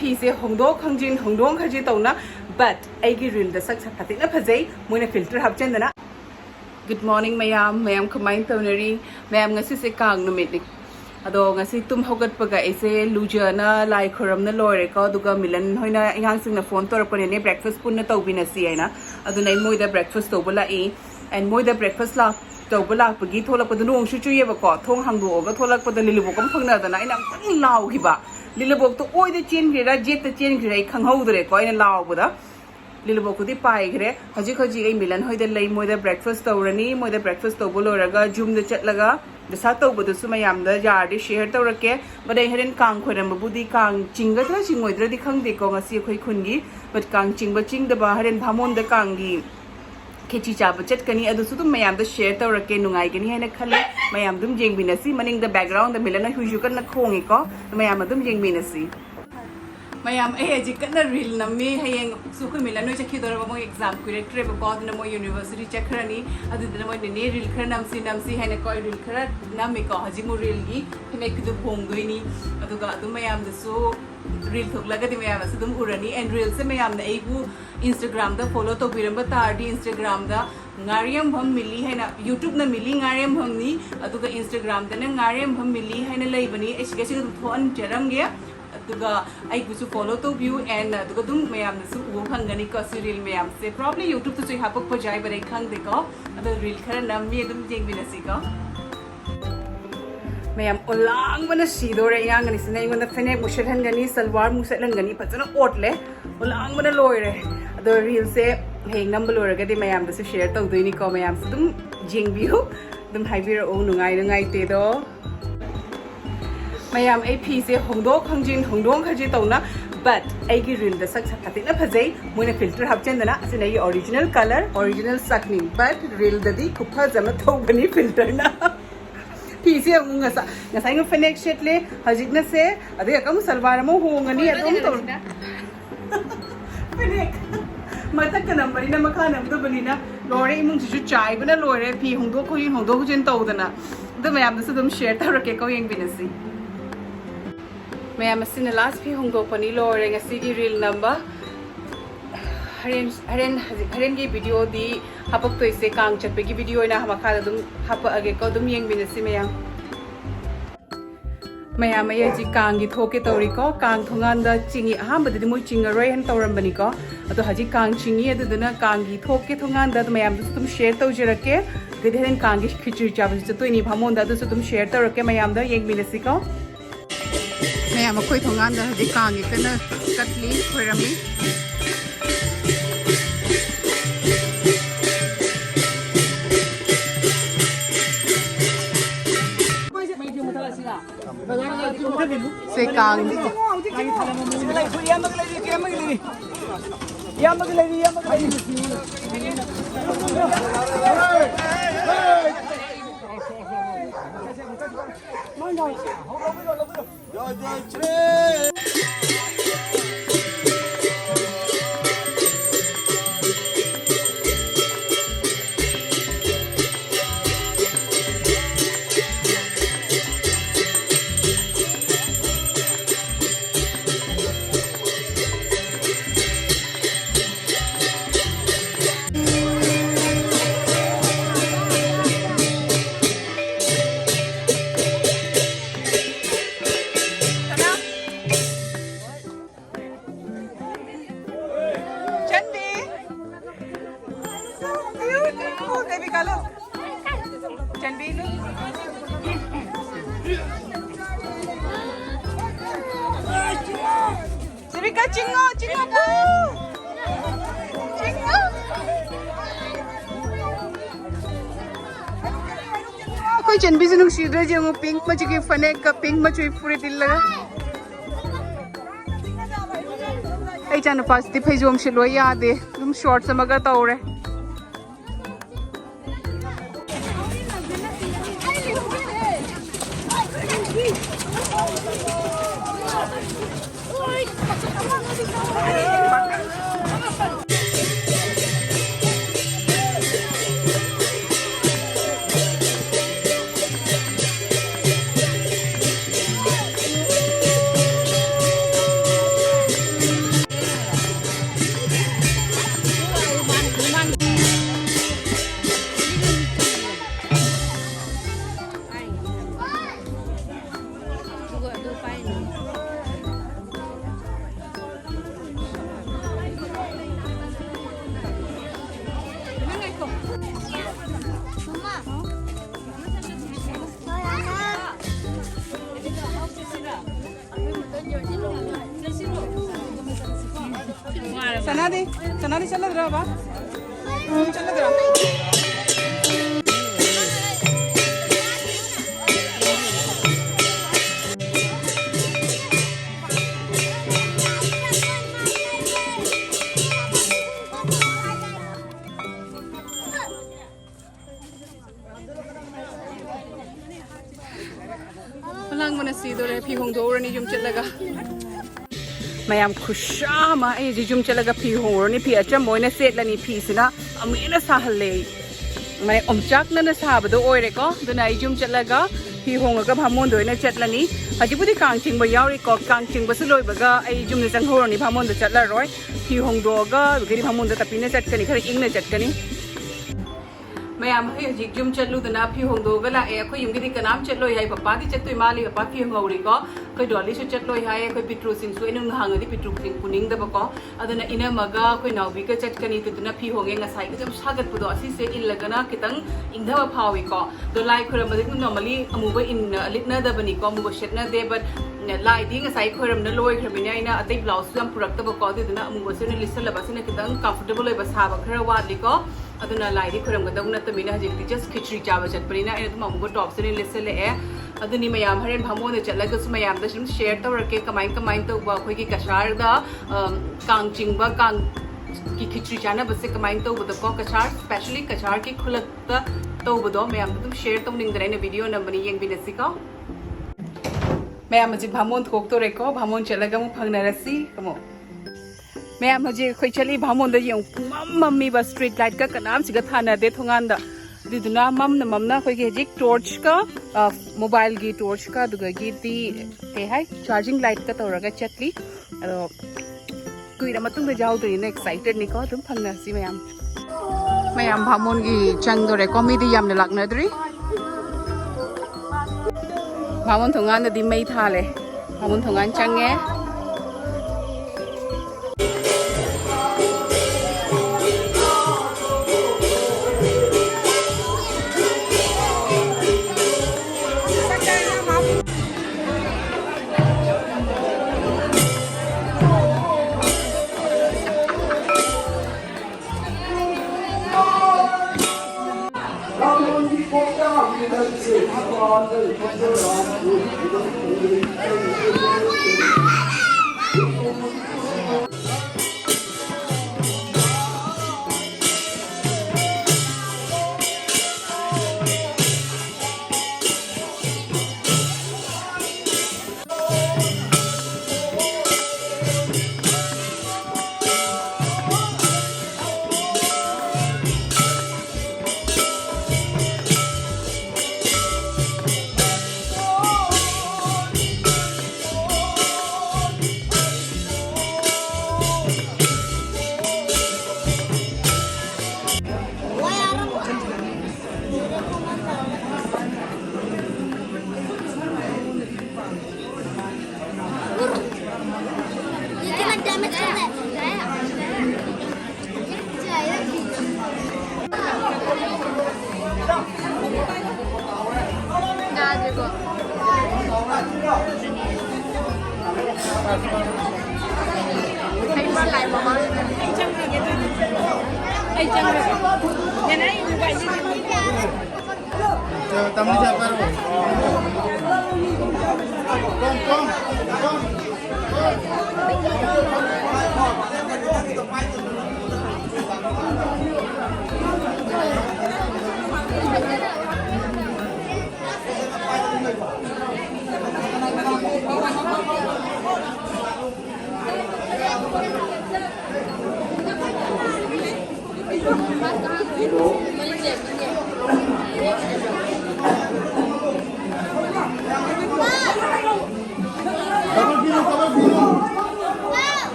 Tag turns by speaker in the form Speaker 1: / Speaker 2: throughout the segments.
Speaker 1: ꯐꯤꯁꯦ ꯍꯣꯡꯗꯣꯛ ꯈꯪꯖꯤꯟ ꯇꯧꯅ but ꯑꯩꯒꯤ ꯔꯤꯜꯗ ꯁꯛ ꯁꯛꯊꯤꯅ ꯐꯖꯩ ꯃꯣꯏꯅ filter ꯍꯥꯞꯆꯤꯟꯗꯅ Good morning mayam kamain tawnari mayam ngasi se kang numit ni ado ngasi tum hogatpaga aise lujana lai khoramna loire ko duga milan hoina ingang singna phone torapane ne breakfast punna tawbina si aina adu nai moida breakfast tawbala e and moida breakfast la tawbala pagi tholakpada nong shu chuye ba ko thong hangdoga tholakpada lilibok am phangna dana ina tang law hiba lilibok to oida chen gira jet ta chen gira khanghaudre ko ina law buda Lilibok ko di paigre haji ay milan hoy lay moida breakfast tawrani moida breakfast tawboloraga jum de chatlaga dasa tawbodu su mayam da yardi share tawrake badai heren kang khoram budi kang chingga tra chingoidra di khangde ko ngasi khoi khungi but kang chingba chingda ba heren bhamon da kangi kechi chaba chatkani adu su tum mayam da share tawrake nungai gani haina khale mayam dum yengminasi maning the background the milan huju kan na khongi ko mayam dum yengminasi Mayam aji kana reel nammi hayeng suku milan no chakhi dora mo exam corrector ba god na mo university chakrani adu dina mo ne reel khara namsi haina ko reel khara nammi ko haji mo reel gi hime kidu phongdoini adu ga adu mayam da su reel thoklaga di mayam su dum urani and reel se mayam na aibu Instagram da follow to biramba tardi Instagram da ngariam bham mili haina YouTube na mili ngariam bham ni adu ga Instagram da na ngariam bham mili haina laibani esga se thon jaram ge Duga I gusu follow to view and duga dum mayam su wo phangani ko reel mayam se probably YouTube to choi hapak pajai bare khang de ko adu reel khara nammi dum yengminasi ko mayam olang bana sidore yang ani sina ingona fene mushathan gani salwar musatlan gani phajana otle olang bana loire adu reel se heng number loraga de mayam da su share tawdoi ni ko mayam su dum jengbiu dum haibira o nungai te do mayam ai phi se hongdok khangji tawna but aigi reel da sak sakhatina phajai moina filter hapchendana asina yi original color original sakni but reel da di kupha jama thobani filter na phi se ngasai ng fnek shet le hajik na se ade akam salwar mo hongani adom to fnek mata ka number ina makha nam do bani na lore imung ju chai bana lore phi hongdok jin tawdana do mayam da sudum share tawrake ko yengminasi Mayam asina last pi hongdo pani lore ngasi gi reel number haren gi video di hapak to ise kang chatpe gi video ina hamakha dum hapa age ko dum yengminasi mayam ay ji kang gi thoke tawri ko kang thongan da chingi aham badi mo chingaroi han tawram bani ko ado haji kang chingi aduna kang gi thoke thongan da mayam dum share tawjirake gidhen kang gi khichuri chabu to ni bhamon da dum share tawrake mayam da yengminasi ko Mayam ako'y thongan da haji kangi kana katli khorami se kang Chingo po! Chingo! Ako'y dyan, busy nung sidra dyan yung pink machigi fanek ka pink machoy furit ilaga. Ay dyan, positive ay zoom shilo yade. Yung short sa mga taure. सना दी चल रहा बा चल रहा lang mo na si Dore pi hong do ni jum chalaga mayam khusha ma e jum chalaga pi hong ni pi acha moi na set la ni pi sina amena sa hale mai omchak na sa ba do oire ko do na jum chalaga pi hong ga bhamon do na chat la ni haji budi kang chingba yauri ko kang chingba su loi ba ga ai jum ni sang hor ni bhamon do chat la roi pi hong do ga gari bhamon do tapi na chat kani khare ing na chat kani ma'am हजी जुम चलूदना फी होंदोगला अखोई yum गिदी कनाम चलोय हाय पप्पा दी चतोय माली पप्पा फी होंगौरी को कोई डॉली सु चलोय हाय कोई पिट्रू सिंग सु इनु हांगदी पिट्रू सिंग पुनिंग दबको अदना इना मगा कोई नावबी का चटकनी तुना फी होंगे ngasai को जब सागत पुदो असि से इलगना कितंग इंगदवा फावी को तो लाई खुरम मदि नॉर्मली अमुबा इन लिटना दबनी को अमुबा शेटना दे बट लाई दी ngasai खुरम न लोय खरबिना इना अतै ब्लाउज जम पुरक दबको दुना अमुबा से लिसल लबसिना कितंग कंफर्टेबल होय बसाबा खरा वाली को अदुना लाइदी खुरमगदौ नतमिना हजिक जस्ट खिचड़ी चाबा चटपनिना ए तुम अमुगो टॉप से लेसले ए अदुनी मयाम हरेन भामोन चलगा सु मयाम द सम शेयर तवरके कमाइन तौबा अखोई की कशार दा कांग चिंगबा कांग की खिचड़ी चाना बसे कमाइन तौबद को कशार स्पेशली कशार की खुलत तौबदो मयाम तुम शेयर तौनिंगदरे ने वीडियो नंबनी यengminasi को मयाम हजिक भामोन थोक तो रेको भामोन चलगा मु फंगनरसी कमो मैम हजे खोई चली भामोन मम्मी बस स्ट्रीट लाइट का कनाम सिगा थाना दे थोंगान दुना ममना खोई के हजिक टॉर्च का मोबाइल की टॉर्च का दुगा की ती के हाय चार्जिंग लाइट का तौरगा चटली अरो कुइरा मतुंग दे जाउ तो एक्साइटेड निको तुम फंगनसी मैम भामोन की चंग दोरे कॉमेडी यामने लाकनद्री भामोन थोंगान दी मई थाले भामोन थोंगान चंगे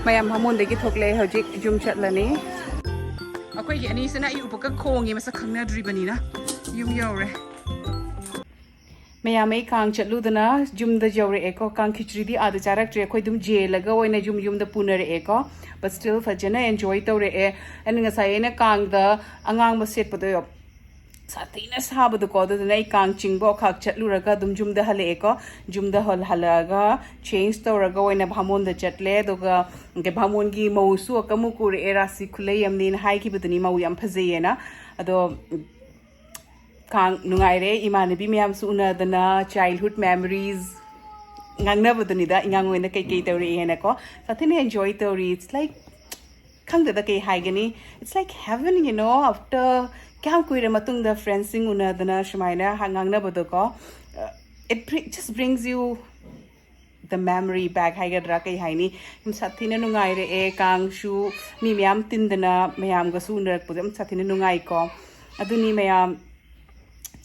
Speaker 1: mayam hamun degi thokle hojik jum chatlani akoi gi ani sena I upaka khongi masa khangna dribani na yum yore mayam ai kang chatludana jum da jore eko kang khichri di ada charak tre khoi dum je laga oina jum da punare eko but still fajana enjoy tore e and nga sai na kang da angang ba set pado satina sabado ko da nai kang chingba khak chatluraga dum jum da hale eko jum da halaga change toraga oina bhamon da chatle doga ge bhamon gi mausu akamu kur era si khulai amni hai ki budani mau yam phazeyena ado kang nungai re imanabi myam su una dana childhood memories ngangna budani da ingang oina kai tori hena ko satina enjoy tori it's like khang da kai hai gani it's like heaven you know after kya kuira matung da friends sing una dana shmaina hangangna bodoko it just brings you the memory back hai gadra kai haini him sathina nungai re e kang shu mi myam tindana mayam ga su narak pudam sathina nungai ko aduni mayam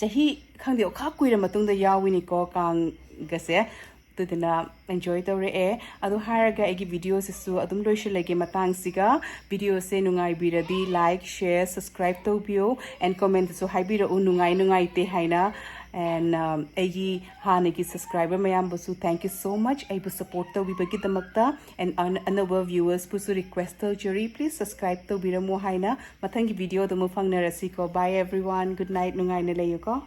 Speaker 1: chahi khangde kha kuira matung da yawini ko kang gase tudina enjoy tore e adu haraga egi videos su adum loishilege matang siga video se nungai biradi like share subscribe to bio and comment so haibira nungai te haina and egi hanegi subscriber mayam busu thank you so much I bu support to bibagi damakta and another viewers busu request to jury please subscribe to biramo haina mathangi video dum fangnarasi ko bye everyone good night nungai ne leyo ko